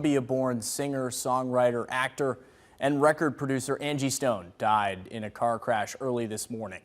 Columbia-born singer, songwriter, actor, and record producer Angie Stone died in a car crash early this morning.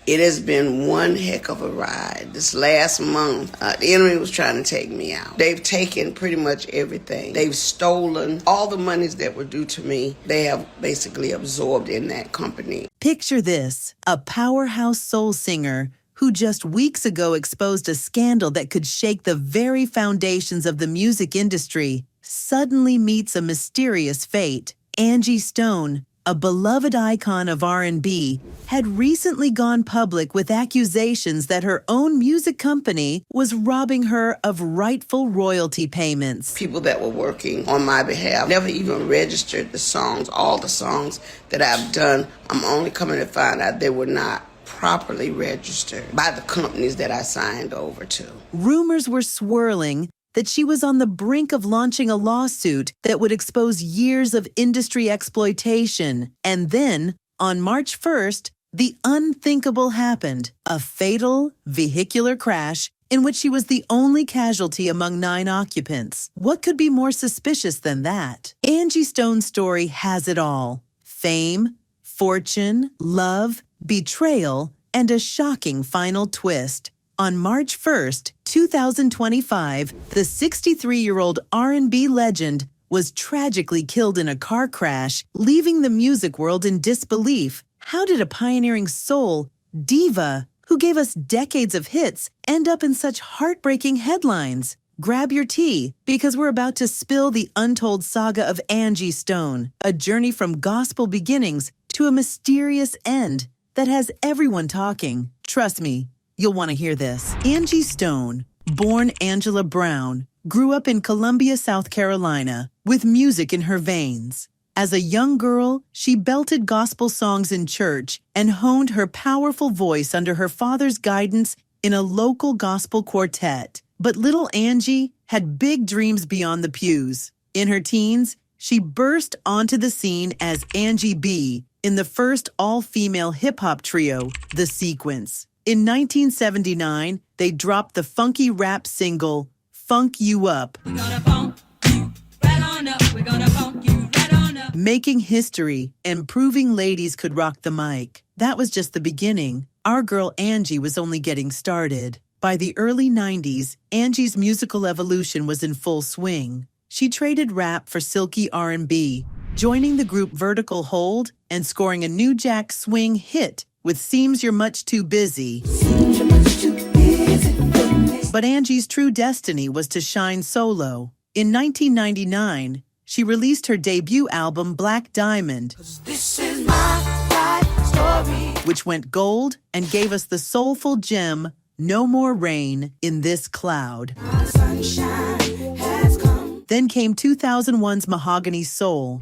It has been one heck of a ride. This last month, the enemy was trying to take me out. They've taken pretty much everything. They've stolen all the monies that were due to me. They have basically absorbed in that company. Picture this, a powerhouse soul singer who just weeks ago exposed a scandal that could shake the very foundations of the music industry, suddenly meets a mysterious fate. Angie Stone, a beloved icon of R&B, had recently gone public with accusations that her own music company was robbing her of rightful royalty payments. People that were working on my behalf never even registered the songs, all the songs that I've done. I'm only coming to find out they were not properly registered by the companies that I signed over to. Rumors were swirling that she was on the brink of launching a lawsuit that would expose years of industry exploitation. And then, on March 1st, the unthinkable happened, a fatal vehicular crash in which she was the only casualty among 9 occupants. What could be more suspicious than that? Angie Stone's story has it all: fame, fortune, love, betrayal, and a shocking final twist. On March 1st, 2025, the 63-year-old R&B legend was tragically killed in a car crash, leaving the music world in disbelief. How did a pioneering soul diva who gave us decades of hits end up in such heartbreaking headlines? Grab your tea, because we're about to spill the untold saga of Angie Stone, a journey from gospel beginnings to a mysterious end that has everyone talking. Trust me, you'll want to hear this. Angie Stone, born Angela Brown, grew up in Columbia, South Carolina, with music in her veins. As a young girl, she belted gospel songs in church and honed her powerful voice under her father's guidance in a local gospel quartet. But little Angie had big dreams beyond the pews. In her teens, she burst onto the scene as Angie B in the first all-female hip-hop trio, The Sequence. In 1979, they dropped the funky rap single, Funk You Up, making history and proving ladies could rock the mic. That was just the beginning. Our girl Angie was only getting started. By the early 90s, Angie's musical evolution was in full swing. She traded rap for silky R&B, joining the group Vertical Hold and scoring a New Jack Swing hit with Seems You're Much Too Busy. But Angie's true destiny was to shine solo. In 1999, she released her debut album Black Diamond, which went gold and gave us the soulful gem No More Rain in This Cloud. Then came 2001's Mahogany Soul,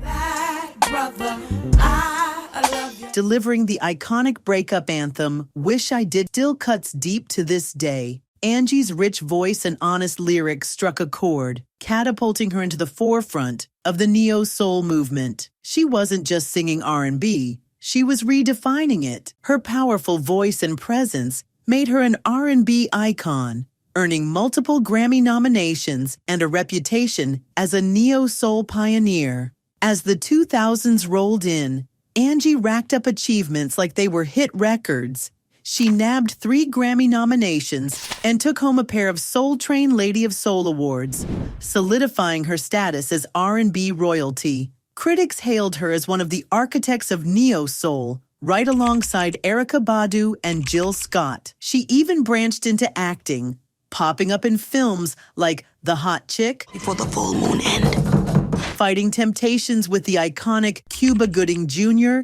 delivering the iconic breakup anthem, Wish I Did, still cuts deep to this day. Angie's rich voice and honest lyrics struck a chord, catapulting her into the forefront of the neo-soul movement. She wasn't just singing R&B, she was redefining it. Her powerful voice and presence made her an R&B icon, earning multiple Grammy nominations and a reputation as a neo-soul pioneer. As the 2000s rolled in, Angie racked up achievements like they were hit records. She nabbed 3 Grammy nominations and took home a pair of Soul Train Lady of Soul awards, solidifying her status as R&B royalty. Critics hailed her as one of the architects of neo-soul, right alongside Erykah Badu and Jill Scott. She even branched into acting, popping up in films like The Hot Chick, Before the full moon end, fighting temptations with the iconic Cuba Gooding Jr.,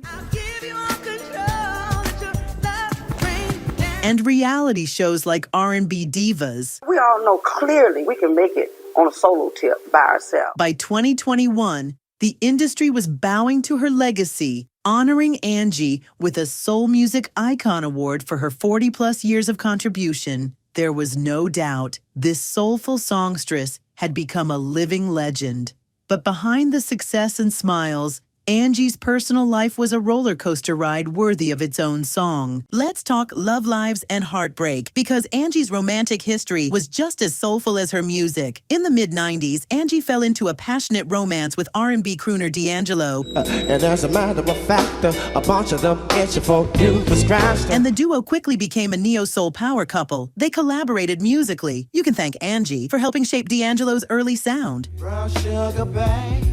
and reality shows like R&B Divas. We all know clearly we can make it on a solo tip by ourselves. By 2021, the industry was bowing to her legacy, honoring Angie with a Soul Music Icon Award for her 40-plus years of contribution. There was no doubt this soulful songstress had become a living legend. But behind the success and smiles, Angie's personal life was a roller coaster ride worthy of its own song. Let's talk love lives and heartbreak, because Angie's romantic history was just as soulful as her music. In the mid-90s, Angie fell into a passionate romance with R&B crooner D'Angelo. And as a matter of fact, a bunch of them itching for you was crashed. And the duo quickly became a neo-soul power couple. They collaborated musically. You can thank Angie for helping shape D'Angelo's early sound. Brown sugar, babe.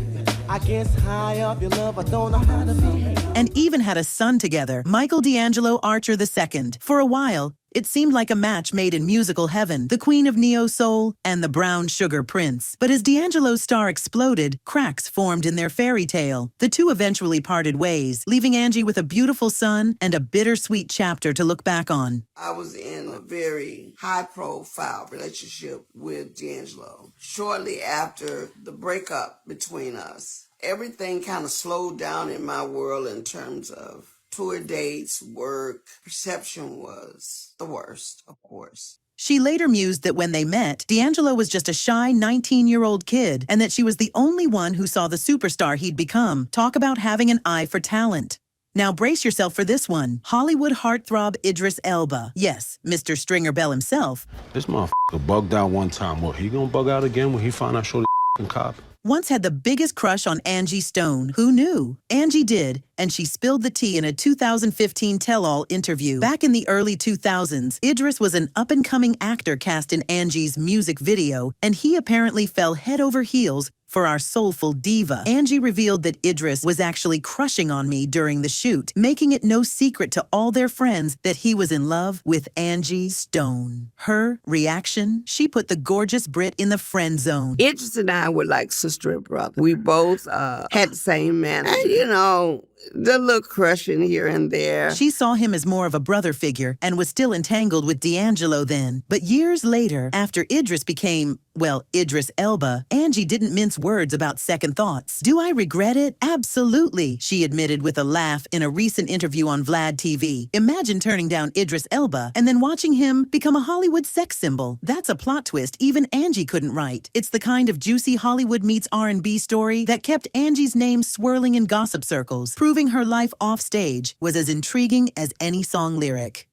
I guess high up your love, I don't know how to behave. And even had a son together, Michael D'Angelo Archer II. For a while, it seemed like a match made in musical heaven, the queen of neo-soul and the brown sugar prince. But as D'Angelo's star exploded, cracks formed in their fairy tale. The two eventually parted ways, leaving Angie with a beautiful son and a bittersweet chapter to look back on. I was in a very high-profile relationship with D'Angelo. Shortly after the breakup between us, everything kind of slowed down in my world in terms of tour dates, work. Perception was the worst, of course. She later mused that when they met, D'Angelo was just a shy 19-year-old kid and that she was the only one who saw the superstar he'd become. Talk about having an eye for talent. Now brace yourself for this one. Hollywood heartthrob Idris Elba. Yes, Mr. Stringer Bell himself. This motherfucker bugged out one time. What, he gonna bug out again when he find out Shorty cop? Once had the biggest crush on Angie Stone. Who knew? Angie did, and she spilled the tea in a 2015 tell-all interview. Back in the early 2000s, Idris was an up-and-coming actor cast in Angie's music video, and he apparently fell head over heels for our soulful diva. Angie revealed that Idris was actually crushing on me during the shoot, making it no secret to all their friends that he was in love with Angie Stone. Her reaction? She put the gorgeous Brit in the friend zone. Idris and I were like sister and brother. We both had the same manner. And, the little crushing here and there. She saw him as more of a brother figure and was still entangled with D'Angelo then. But years later, after Idris became, well, Idris Elba, Angie didn't mince words about second thoughts. Do I regret it? Absolutely, she admitted with a laugh in a recent interview on Vlad TV. Imagine turning down Idris Elba and then watching him become a Hollywood sex symbol. That's a plot twist even Angie couldn't write. It's the kind of juicy Hollywood meets R&B story that kept Angie's name swirling in gossip circles, proving her life off stage was as intriguing as any song lyric.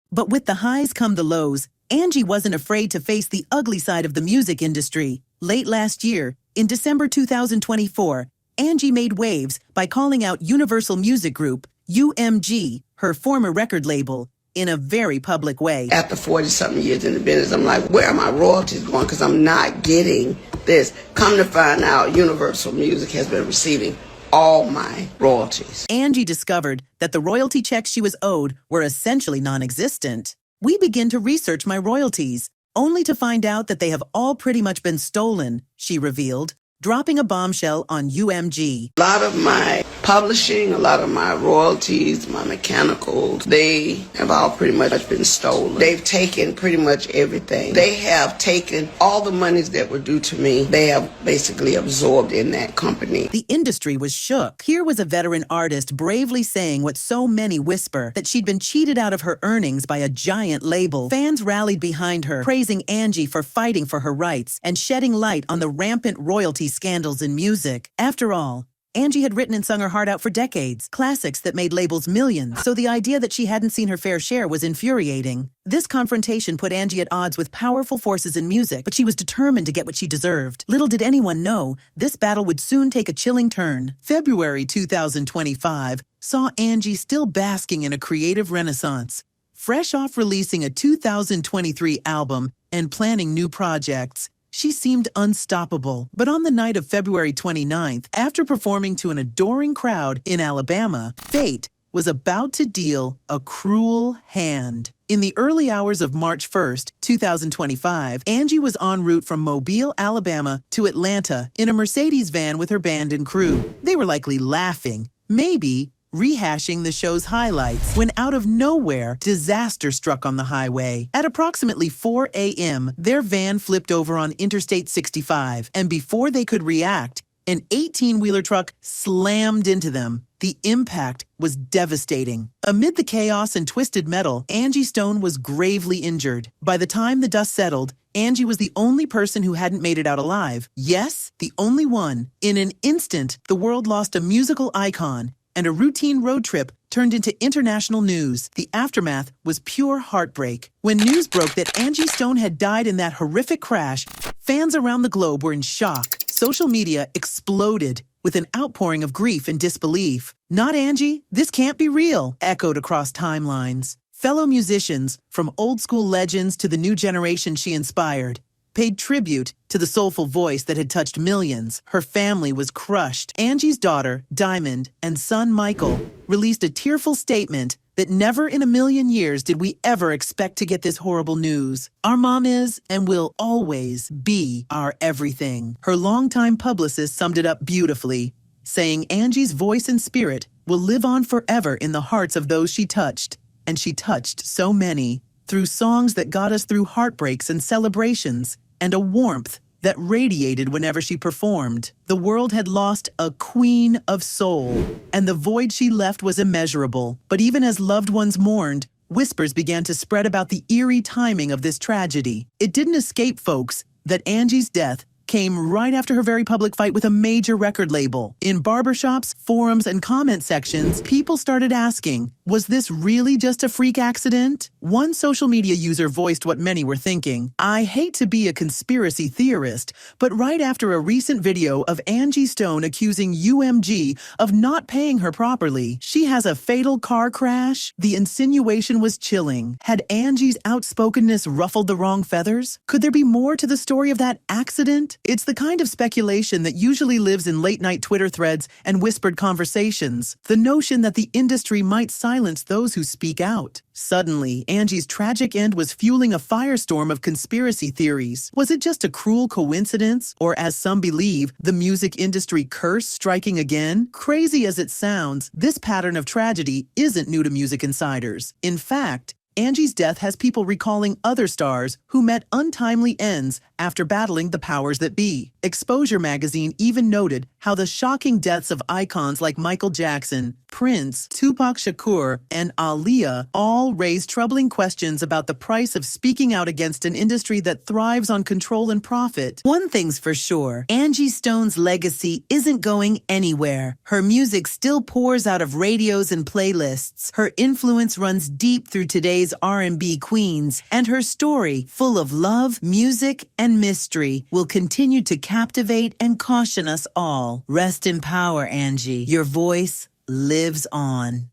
But with the highs come the lows. Angie wasn't afraid to face the ugly side of the music industry. Late last year, in December 2024, Angie made waves by calling out Universal Music Group, UMG, her former record label, in a very public way. After 40-something years in the business, I'm like, where are my royalties going? Because I'm not getting this. Come to find out, Universal Music has been receiving all my royalties. Angie discovered that the royalty checks she was owed were essentially non-existent. We begin to research my royalties, only to find out that they have all pretty much been stolen, she revealed, dropping a bombshell on UMG. A lot of my publishing, a lot of my royalties, my mechanicals, they have all pretty much been stolen. They've taken pretty much everything. They have taken all the monies that were due to me. They have basically absorbed in that company. The industry was shook. Here was a veteran artist bravely saying what so many whisper, that she'd been cheated out of her earnings by a giant label. Fans rallied behind her, praising Angie for fighting for her rights and shedding light on the rampant royalty scandals in music. After all, Angie had written and sung her heart out for decades, classics that made labels millions, so the idea that she hadn't seen her fair share was infuriating. This confrontation put Angie at odds with powerful forces in music, but she was determined to get what she deserved. Little did anyone know, this battle would soon take a chilling turn. February 2025 saw Angie still basking in a creative renaissance. Fresh off releasing a 2023 album and planning new projects, she seemed unstoppable. But on the night of February 29th, after performing to an adoring crowd in Alabama, fate was about to deal a cruel hand. In the early hours of March 1st, 2025, Angie was en route from Mobile, Alabama to Atlanta in a Mercedes van with her band and crew. They were likely laughing, maybe rehashing the show's highlights, when out of nowhere, disaster struck on the highway. At approximately 4 a.m., their van flipped over on Interstate 65, and before they could react, an 18-wheeler truck slammed into them. The impact was devastating. Amid the chaos and twisted metal, Angie Stone was gravely injured. By the time the dust settled, Angie was the only person who hadn't made it out alive. Yes, the only one. In an instant, the world lost a musical icon, and a routine road trip turned into international news. The aftermath was pure heartbreak. When news broke that Angie Stone had died in that horrific crash, fans around the globe were in shock. Social media exploded with an outpouring of grief and disbelief. "Not Angie, this can't be real," echoed across timelines. Fellow musicians, from old school legends to the new generation she inspired, paid tribute to the soulful voice that had touched millions. Her family was crushed. Angie's daughter, Diamond, and son, Michael, released a tearful statement that never in a million years did we ever expect to get this horrible news. "Our mom is and will always be our everything." Her longtime publicist summed it up beautifully, saying Angie's voice and spirit will live on forever in the hearts of those she touched. And she touched so many, through songs that got us through heartbreaks and celebrations, and a warmth that radiated whenever she performed. The world had lost a queen of soul, and the void she left was immeasurable. But even as loved ones mourned, whispers began to spread about the eerie timing of this tragedy. It didn't escape folks that Angie's death came right after her very public fight with a major record label. In barbershops, forums, and comment sections, people started asking, was this really just a freak accident? One social media user voiced what many were thinking. "I hate to be a conspiracy theorist, but right after a recent video of Angie Stone accusing UMG of not paying her properly, she has a fatal car crash?" The insinuation was chilling. Had Angie's outspokenness ruffled the wrong feathers? Could there be more to the story of that accident? It's the kind of speculation that usually lives in late-night Twitter threads and whispered conversations. The notion that the industry might silence those who speak out. Suddenly, Angie's tragic end was fueling a firestorm of conspiracy theories. Was it just a cruel coincidence? Or, as some believe, the music industry curse striking again? Crazy as it sounds, this pattern of tragedy isn't new to music insiders. In fact, Angie's death has people recalling other stars who met untimely ends after battling the powers that be. Exposure magazine even noted how the shocking deaths of icons like Michael Jackson, Prince, Tupac Shakur, and Aaliyah all raised troubling questions about the price of speaking out against an industry that thrives on control and profit. One thing's for sure, Angie Stone's legacy isn't going anywhere. Her music still pours out of radios and playlists. Her influence runs deep through today's R&B queens, and her story, full of love, music, and mystery, will continue to captivate and caution us all. Rest in power, Angie. Your voice lives on.